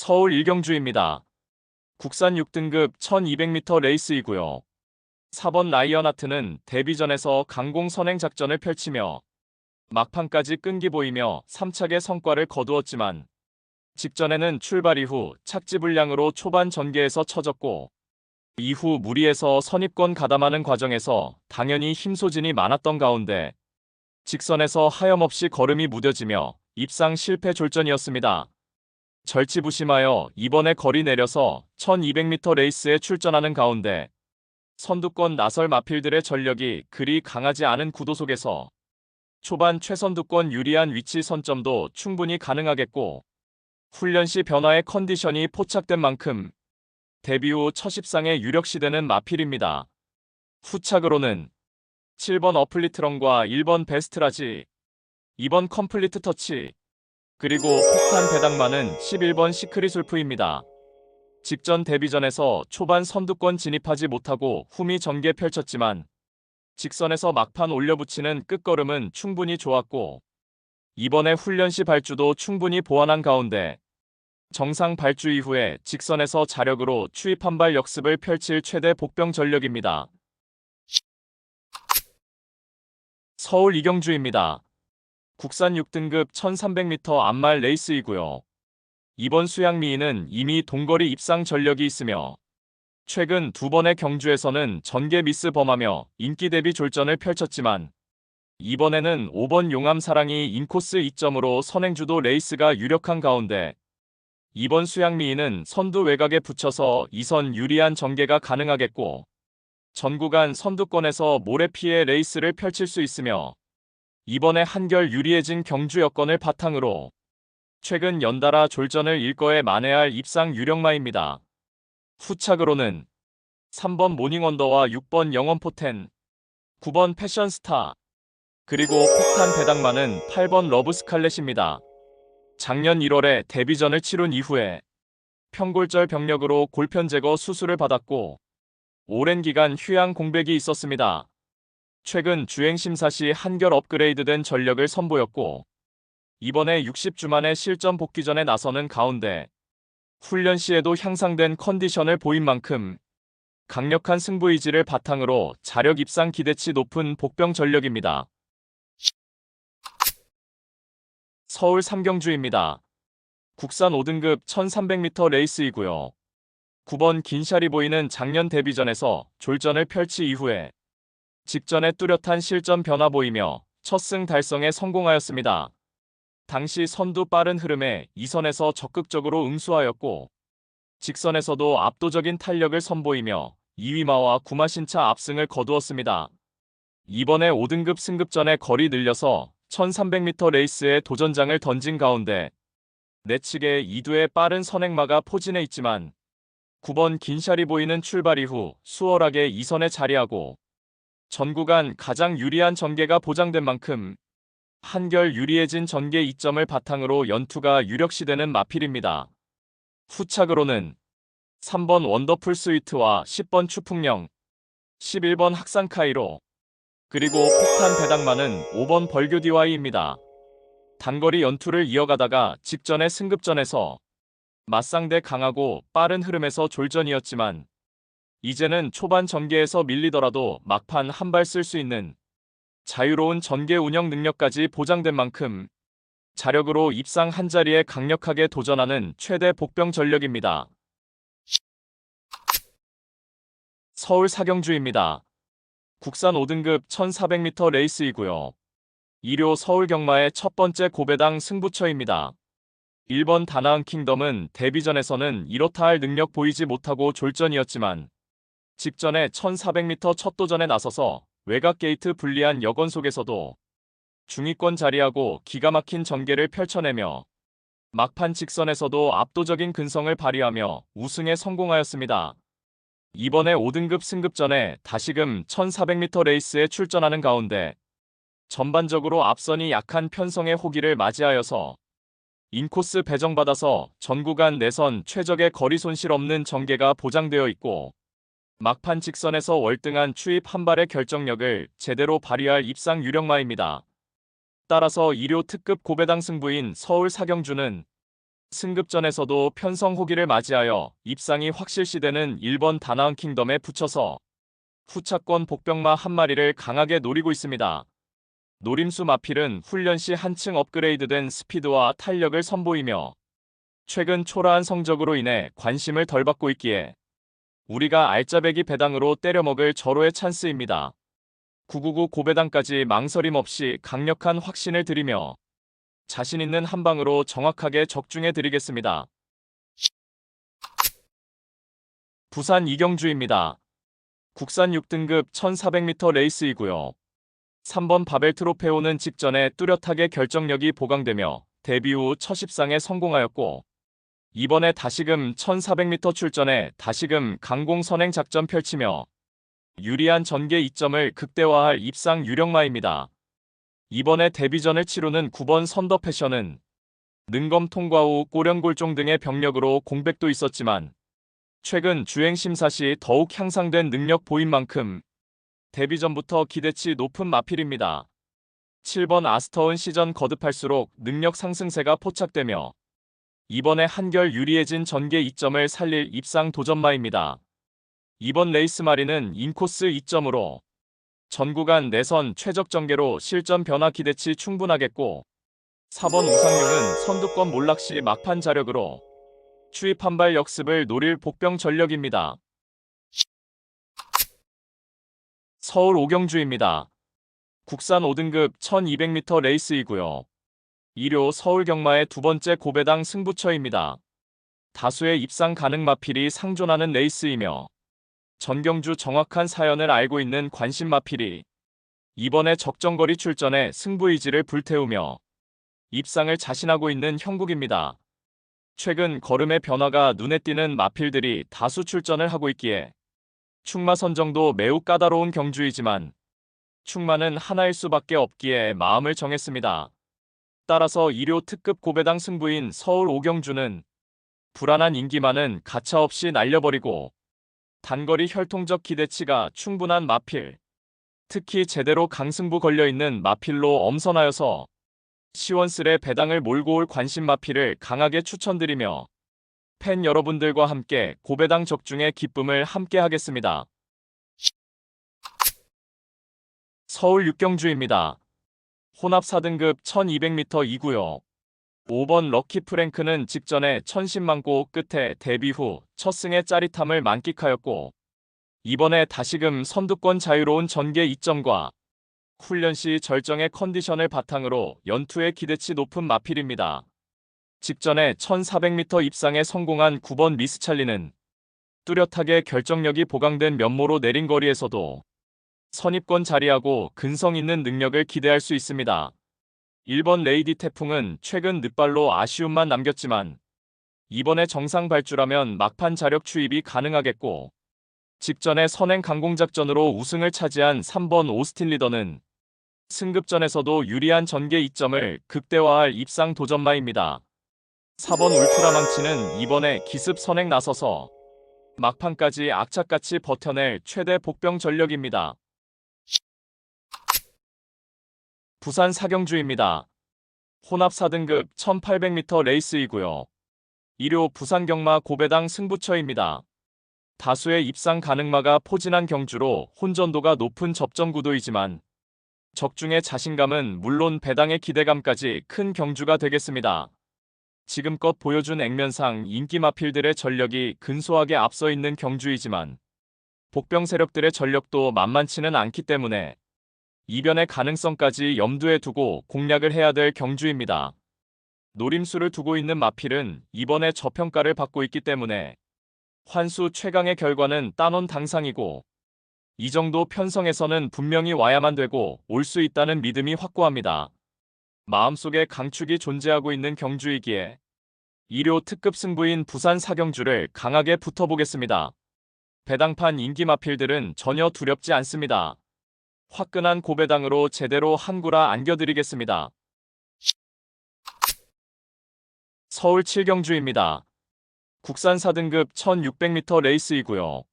서울 일경주입니다. 국산 6등급 1200m 레이스이고요. 4번 라이언하트는 데뷔전에서 강공 선행 작전을 펼치며 막판까지 끈기 보이며 3착의 성과를 거두었지만 직전에는 출발 이후 착지 불량으로 초반 전개에서 처졌고 이후 무리해서 선입권 가담하는 과정에서 당연히 힘소진이 많았던 가운데 직선에서 하염없이 걸음이 무뎌지며 입상 실패 졸전이었습니다. 절치부심하여 이번에 거리 내려서 1200m 레이스에 출전하는 가운데 선두권 나설 마필들의 전력이 그리 강하지 않은 구도 속에서 초반 최선두권 유리한 위치 선점도 충분히 가능하겠고 훈련 시 변화의 컨디션이 포착된 만큼 데뷔 후 첫 입상에 유력시되는 마필입니다. 후착으로는 7번 어플리트런과 1번 베스트라지, 2번 컴플리트 터치, 그리고 폭탄 배당만은 11번 시크릿 울프입니다. 직전 데뷔전에서 초반 선두권 진입하지 못하고 후미 전개 펼쳤지만 직선에서 막판 올려붙이는 끝걸음은 충분히 좋았고 이번에 훈련 시 발주도 충분히 보완한 가운데 정상 발주 이후에 직선에서 자력으로 추입 한발 역습을 펼칠 최대 복병 전력입니다. 서울 이경주입니다. 국산 6등급 1300m 암말 레이스이고요. 이번 수양미인은 이미 동거리 입상 전력이 있으며 최근 두 번의 경주에서는 전개 미스 범하며 인기 대비 졸전을 펼쳤지만 이번에는 5번 용암사랑이 인코스 2점으로 선행주도 레이스가 유력한 가운데 이번 수양미인은 선두 외곽에 붙여서 2선 유리한 전개가 가능하겠고 전 구간 선두권에서 모래 피해 레이스를 펼칠 수 있으며 이번에 한결 유리해진 경주 여건을 바탕으로 최근 연달아 졸전을 일거에 만회할 입상 유력마입니다. 후착으로는 3번 모닝언더와 6번 영원포텐, 9번 패션스타, 그리고 폭탄 배당만은 8번 러브스칼렛입니다. 작년 1월에 데뷔전을 치룬 이후에 평골절 병력으로 골편 제거 수술을 받았고 오랜 기간 휴양 공백이 있었습니다. 최근 주행심사 시 한결 업그레이드된 전력을 선보였고 이번에 60주 만에 실전 복귀전에 나서는 가운데 훈련 시에도 향상된 컨디션을 보인 만큼 강력한 승부 의지를 바탕으로 자력 입상 기대치 높은 복병 전력입니다. 서울 삼경주입니다. 국산 5등급 1300m 레이스이고요. 9번 긴샬이 보이는 작년 데뷔전에서 졸전을 펼치 이후에 직전에 뚜렷한 실전 변화 보이며 첫 승 달성에 성공하였습니다. 당시 선두 빠른 흐름에 2선에서 적극적으로 응수하였고 직선에서도 압도적인 탄력을 선보이며 2위마와 구마신차 압승을 거두었습니다. 이번에 5등급 승급전에 거리 늘려서 1300m 레이스에 도전장을 던진 가운데 내측에 2두의 빠른 선행마가 포진해 있지만 9번 긴샬이 보이는 출발 이후 수월하게 2선에 자리하고 전 구간 가장 유리한 전개가 보장된 만큼 한결 유리해진 전개 이점을 바탕으로 연투가 유력시되는 마필입니다. 후착으로는 3번 원더풀 스위트와 10번 추풍령, 11번 학산카이로, 그리고 폭탄 배당만은 5번 벌교디와이입니다. 단거리 연투를 이어가다가 직전의 승급전에서 맞상대 강하고 빠른 흐름에서 졸전이었지만 이제는 초반 전개에서 밀리더라도 막판 한 발 쓸 수 있는 자유로운 전개 운영 능력까지 보장된 만큼 자력으로 입상 한자리에 강력하게 도전하는 최대 복병 전력입니다. 서울 사경주입니다. 국산 5등급 1400m 레이스이고요. 2료 서울 경마의 첫 번째 고배당 승부처입니다. 1번 다나은 킹덤은 데뷔전에서는 이렇다 할 능력 보이지 못하고 졸전이었지만 직전에 1400m 첫 도전에 나서서 외곽 게이트 불리한 여건 속에서도 중위권 자리하고 기가 막힌 전개를 펼쳐내며 막판 직선에서도 압도적인 근성을 발휘하며 우승에 성공하였습니다. 이번에 5등급 승급전에 다시금 1400m 레이스에 출전하는 가운데 전반적으로 앞선이 약한 편성의 호기를 맞이하여서 인코스 배정받아서 전 구간 내선 최적의 거리 손실 없는 전개가 보장되어 있고 막판 직선에서 월등한 추입 한 발의 결정력을 제대로 발휘할 입상 유력마입니다. 따라서 2료 특급 고배당 승부인 서울 사경주는 승급전에서도 편성 호기를 맞이하여 입상이 확실시되는 1번 다나은 킹덤에 붙여서 후차권 복병마 한 마리를 강하게 노리고 있습니다. 노림수 마필은 훈련 시 한층 업그레이드된 스피드와 탄력을 선보이며 최근 초라한 성적으로 인해 관심을 덜 받고 있기에 우리가 알짜배기 배당으로 때려먹을 절호의 찬스입니다. 999 고배당까지 망설임 없이 강력한 확신을 드리며 자신 있는 한 방으로 정확하게 적중해 드리겠습니다. 부산 이경주입니다. 국산 6등급 1400m 레이스이고요. 3번 바벨 트로페오는 직전에 뚜렷하게 결정력이 보강되며 데뷔 후 첫 입상에 성공하였고 이번에 다시금 1400m 출전에 다시금 강공 선행 작전 펼치며 유리한 전개 이점을 극대화할 입상 유력마입니다. 이번에 데뷔전을 치르는 9번 선더 패션은 능검 통과 후 꼬련골종 등의 병력으로 공백도 있었지만 최근 주행 심사 시 더욱 향상된 능력 보인 만큼 데뷔전부터 기대치 높은 마필입니다. 7번 아스터운 시전 거듭할수록 능력 상승세가 포착되며 이번에 한결 유리해진 전개 이점을 살릴 입상 도전마입니다. 이번 레이스 마리는 인코스 2점으로 전 구간 내선 최적 전개로 실전 변화 기대치 충분하겠고 4번 우상용은 선두권 몰락시 막판 자력으로 추입 한발 역습을 노릴 복병 전력입니다. 서울 오경주입니다. 국산 5등급 1200m 레이스이고요. 2료 서울 경마의 두 번째 고배당 승부처입니다. 다수의 입상 가능 마필이 상존하는 레이스이며 전경주 정확한 사연을 알고 있는 관심 마필이 이번에 적정거리 출전에 승부 의지를 불태우며 입상을 자신하고 있는 형국입니다. 최근 걸음의 변화가 눈에 띄는 마필들이 다수 출전을 하고 있기에 충마 선정도 매우 까다로운 경주이지만 충마는 하나일 수밖에 없기에 마음을 정했습니다. 따라서 2료 특급 고배당 승부인 서울 오경주는 불안한 인기만은 가차없이 날려버리고 단거리 혈통적 기대치가 충분한 마필, 특히 제대로 강승부 걸려있는 마필로 엄선하여서 시원스레 배당을 몰고 올 관심 마필을 강하게 추천드리며 팬 여러분들과 함께 고배당 적중의 기쁨을 함께 하겠습니다. 서울 육경주입니다. 혼합 4등급 1200m 이고요. 5번 럭키 프랭크는 직전에 1010만고 끝에 데뷔 후 첫 승의 짜릿함을 만끽하였고 이번에 다시금 선두권 자유로운 전개 이점과 훈련 시 절정의 컨디션을 바탕으로 연투에 기대치 높은 마필입니다. 직전에 1400m 입상에 성공한 9번 미스찰리는 뚜렷하게 결정력이 보강된 면모로 내린 거리에서도 선입권 자리하고 근성 있는 능력을 기대할 수 있습니다. 1번 레이디 태풍은 최근 늦발로 아쉬움만 남겼지만 이번에 정상 발주라면 막판 자력 추입이 가능하겠고 직전에 선행 강공작전으로 우승을 차지한 3번 오스틴 리더는 승급전에서도 유리한 전개 이점을 극대화할 입상 도전마입니다. 4번 울트라 망치는 이번에 기습 선행 나서서 막판까지 악착같이 버텨낼 최대 복병 전력입니다. 부산 사경주입니다. 혼합 4등급 1800m 레이스이고요. 2료 부산 경마 고배당 승부처입니다. 다수의 입상 가능마가 포진한 경주로 혼전도가 높은 접전 구도이지만 적중의 자신감은 물론 배당의 기대감까지 큰 경주가 되겠습니다. 지금껏 보여준 액면상 인기 마필들의 전력이 근소하게 앞서 있는 경주이지만 복병 세력들의 전력도 만만치는 않기 때문에 이변의 가능성까지 염두에 두고 공략을 해야 될 경주입니다. 노림수를 두고 있는 마필은 이번에 저평가를 받고 있기 때문에 환수 최강의 결과는 따놓은 당상이고 이 정도 편성에서는 분명히 와야만 되고 올 수 있다는 믿음이 확고합니다. 마음속에 강축이 존재하고 있는 경주이기에 2료 특급 승부인 부산 사경주를 강하게 붙어보겠습니다. 배당판 인기 마필들은 전혀 두렵지 않습니다. 화끈한 고배당으로 제대로 한구라 안겨드리겠습니다. 서울 7경주입니다. 국산 4등급 1600m 레이스이고요.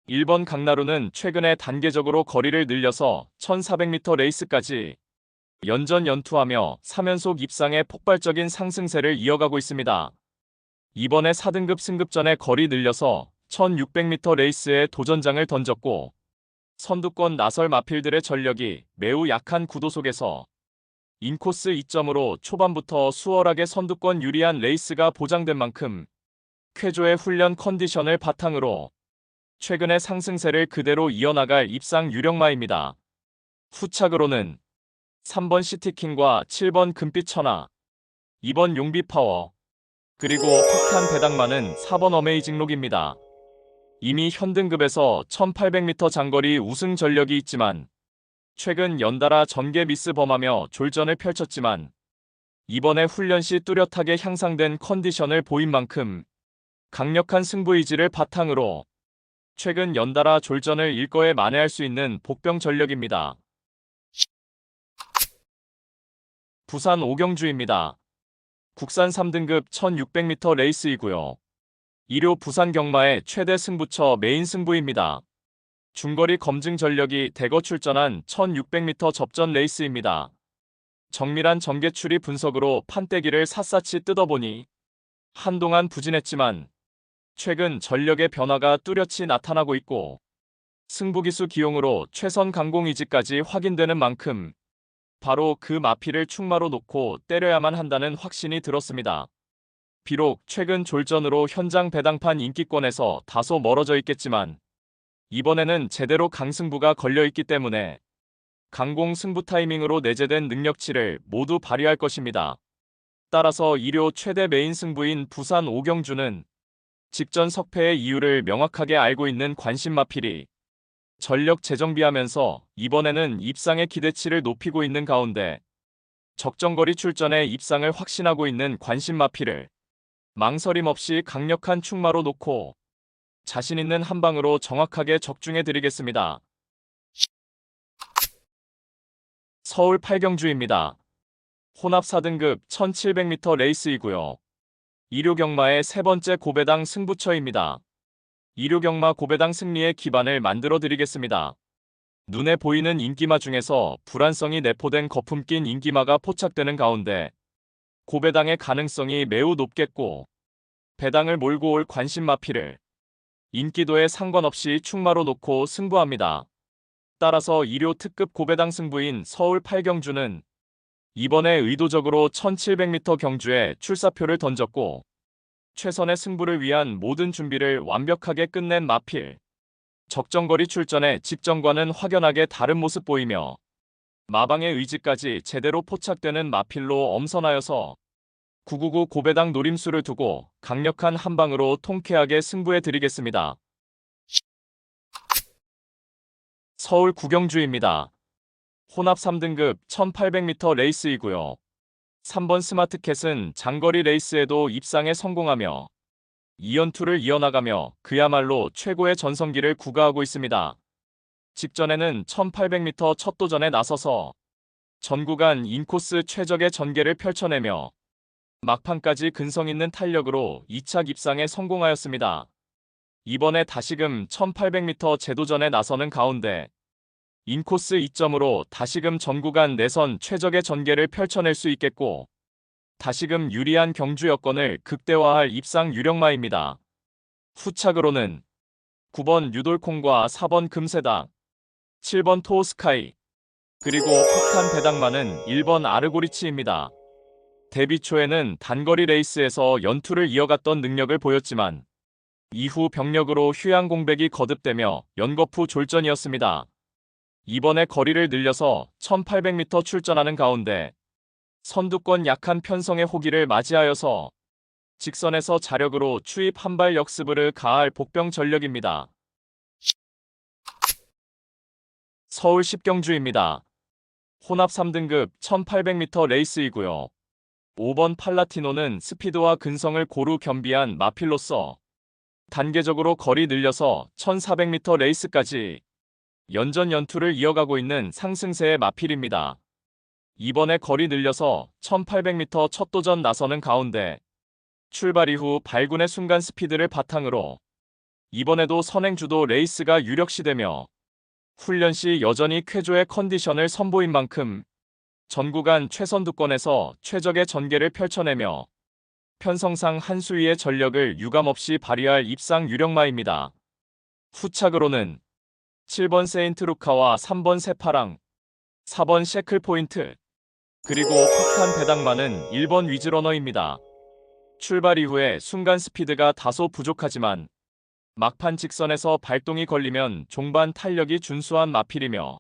1번 강나루는 최근에 단계적으로 거리를 늘려서 1400m 레이스까지 연전 연투하며 3연속 입상의 폭발적인 상승세를 이어가고 있습니다. 이번에 4등급 승급전에 거리 늘려서 1600m 레이스에 도전장을 던졌고 선두권 나설 마필들의 전력이 매우 약한 구도 속에서 인코스 2점으로 초반부터 수월하게 선두권 유리한 레이스가 보장된 만큼 쾌조의 훈련 컨디션을 바탕으로 최근의 상승세를 그대로 이어나갈 입상 유력마입니다. 후착으로는 3번 시티킹과 7번 금빛 천하, 2번 용비 파워, 그리고 확탄 배당만은 4번 어메이징록입니다. 이미 현등급에서 1800m 장거리 우승 전력이 있지만 최근 연달아 전개 미스 범하며 졸전을 펼쳤지만 이번에 훈련 시 뚜렷하게 향상된 컨디션을 보인 만큼 강력한 승부 의지를 바탕으로 최근 연달아 졸전을 일거에 만회할 수 있는 복병 전력입니다. 부산 오경주입니다. 국산 3등급 1600m 레이스이고요. 2료 부산 경마의 최대 승부처 메인 승부입니다. 중거리 검증 전력이 대거 출전한 1600m 접전 레이스입니다. 정밀한 전개 추리 분석으로 판때기를 샅샅이 뜯어보니 한동안 부진했지만 최근 전력의 변화가 뚜렷이 나타나고 있고 승부기수 기용으로 최선 강공 의지까지 확인되는 만큼 바로 그 마피를 충마로 놓고 때려야만 한다는 확신이 들었습니다. 비록 최근 졸전으로 현장 배당판 인기권에서 다소 멀어져 있겠지만 이번에는 제대로 강승부가 걸려있기 때문에 강공 승부 타이밍으로 내재된 능력치를 모두 발휘할 것입니다. 따라서 2료 최대 메인 승부인 부산 오경주는 직전 석패의 이유를 명확하게 알고 있는 관심 마필이 전력 재정비하면서 이번에는 입상의 기대치를 높이고 있는 가운데 적정거리 출전에 입상을 확신하고 있는 관심 마필을 망설임 없이 강력한 충마로 놓고 자신 있는 한 방으로 정확하게 적중해 드리겠습니다. 서울 8경주입니다. 혼합 4등급 1700m 레이스이고요. 2료 경마의 세 번째 고배당 승부처입니다. 2료 경마 고배당 승리의 기반을 만들어 드리겠습니다. 눈에 보이는 인기마 중에서 불안성이 내포된 거품 낀 인기마가 포착되는 가운데 고배당의 가능성이 매우 높겠고 배당을 몰고 올 관심 마피를 인기도에 상관없이 충마로 놓고 승부합니다. 따라서 2료 특급 고배당 승부인 서울 8경주는 이번에 의도적으로 1700m 경주에 출사표를 던졌고 최선의 승부를 위한 모든 준비를 완벽하게 끝낸 마필. 적정거리 출전에 직전과는 확연하게 다른 모습 보이며 마방의 의지까지 제대로 포착되는 마필로 엄선하여서 999 고배당 노림수를 두고 강력한 한방으로 통쾌하게 승부해 드리겠습니다. 서울 구경주입니다. 혼합 3등급 1800m 레이스이고요. 3번 스마트캣은 장거리 레이스에도 입상에 성공하며 2연투를 이어나가며 그야말로 최고의 전성기를 구가하고 있습니다. 직전에는 1800m 첫 도전에 나서서 전 구간 인코스 최적의 전개를 펼쳐내며 막판까지 근성 있는 탄력으로 2차 입상에 성공하였습니다. 이번에 다시금 1800m 재도전에 나서는 가운데 인코스 2점으로 다시금 전 구간 내선 최적의 전개를 펼쳐낼 수 있겠고 다시금 유리한 경주 여건을 극대화할 입상 유력마입니다. 후착으로는 9번 유돌콩과 4번 금세당, 7번 토스카이, 그리고 폭탄 배당만은 1번 아르고리치입니다. 데뷔 초에는 단거리 레이스에서 연투를 이어갔던 능력을 보였지만 이후 병력으로 휴양 공백이 거듭되며 연거푸 졸전이었습니다. 이번에 거리를 늘려서 1800m 출전하는 가운데 선두권 약한 편성의 호기를 맞이하여서 직선에서 자력으로 추입 한발 역습을 가할 복병 전력입니다. 서울 10경주입니다. 혼합 3등급 1800m 레이스이고요. 5번 팔라티노는 스피드와 근성을 고루 겸비한 마필로서 단계적으로 거리 늘려서 1400m 레이스까지 연전 연투를 이어가고 있는 상승세의 마필입니다. 이번에 거리 늘려서 1800m 첫 도전 나서는 가운데 출발 이후 발군의 순간 스피드를 바탕으로 이번에도 선행주도 레이스가 유력시되며 훈련 시 여전히 쾌조의 컨디션을 선보인 만큼 전 구간 최선두권에서 최적의 전개를 펼쳐내며 편성상 한 수위의 전력을 유감없이 발휘할 입상 유력마입니다. 후착으로는 7번 세인트루카와 3번 세파랑, 4번 셰클포인트, 그리고 혹한 배당마는 1번 위즈러너입니다. 출발 이후에 순간 스피드가 다소 부족하지만 막판 직선에서 발동이 걸리면 종반 탄력이 준수한 마필이며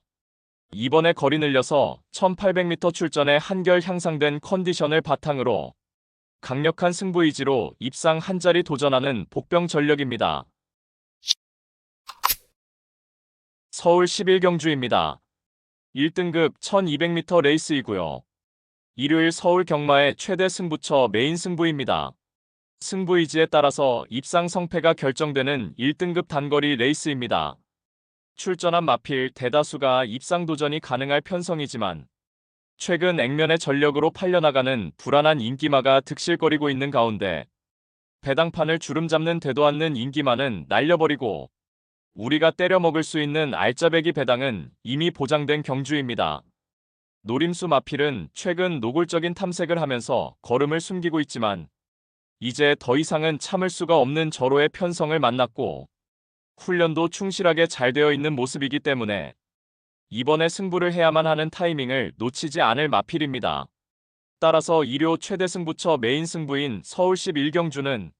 이번에 거리 늘려서 1800m 출전에 한결 향상된 컨디션을 바탕으로 강력한 승부 의지로 입상 한 자리 도전하는 복병 전력입니다. 서울 11경주입니다. 1등급 1200m 레이스이고요. 일요일 서울 경마의 최대 승부처 메인 승부입니다. 승부 의지에 따라서 입상 성패가 결정되는 1등급 단거리 레이스입니다. 출전한 마필 대다수가 입상 도전이 가능할 편성이지만 최근 액면의 전력으로 팔려나가는 불안한 인기마가 득실거리고 있는 가운데 배당판을 주름 잡는 되도 않는 인기마는 날려버리고 우리가 때려 먹을 수 있는 알짜배기 배당은 이미 보장된 경주입니다. 노림수 마필은 최근 노골적인 탐색을 하면서 걸음을 숨기고 있지만 이제 더 이상은 참을 수가 없는 절호의 편성을 만났고 훈련도 충실하게 잘 되어 있는 모습이기 때문에 이번에 승부를 해야만 하는 타이밍을 놓치지 않을 마필입니다. 따라서 일요 최대 승부처 메인 승부인 서울 11경주는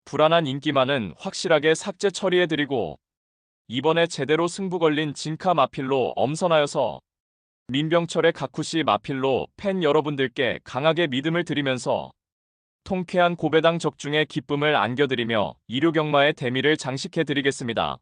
불안한 인기만은 확실하게 삭제 처리해드리고 이번에 제대로 승부 걸린 진카 마필로 엄선하여서 민병철의 가쿠시 마필로 팬 여러분들께 강하게 믿음을 드리면서 통쾌한 고배당 적중의 기쁨을 안겨드리며 일요경마의 대미를 장식해드리겠습니다.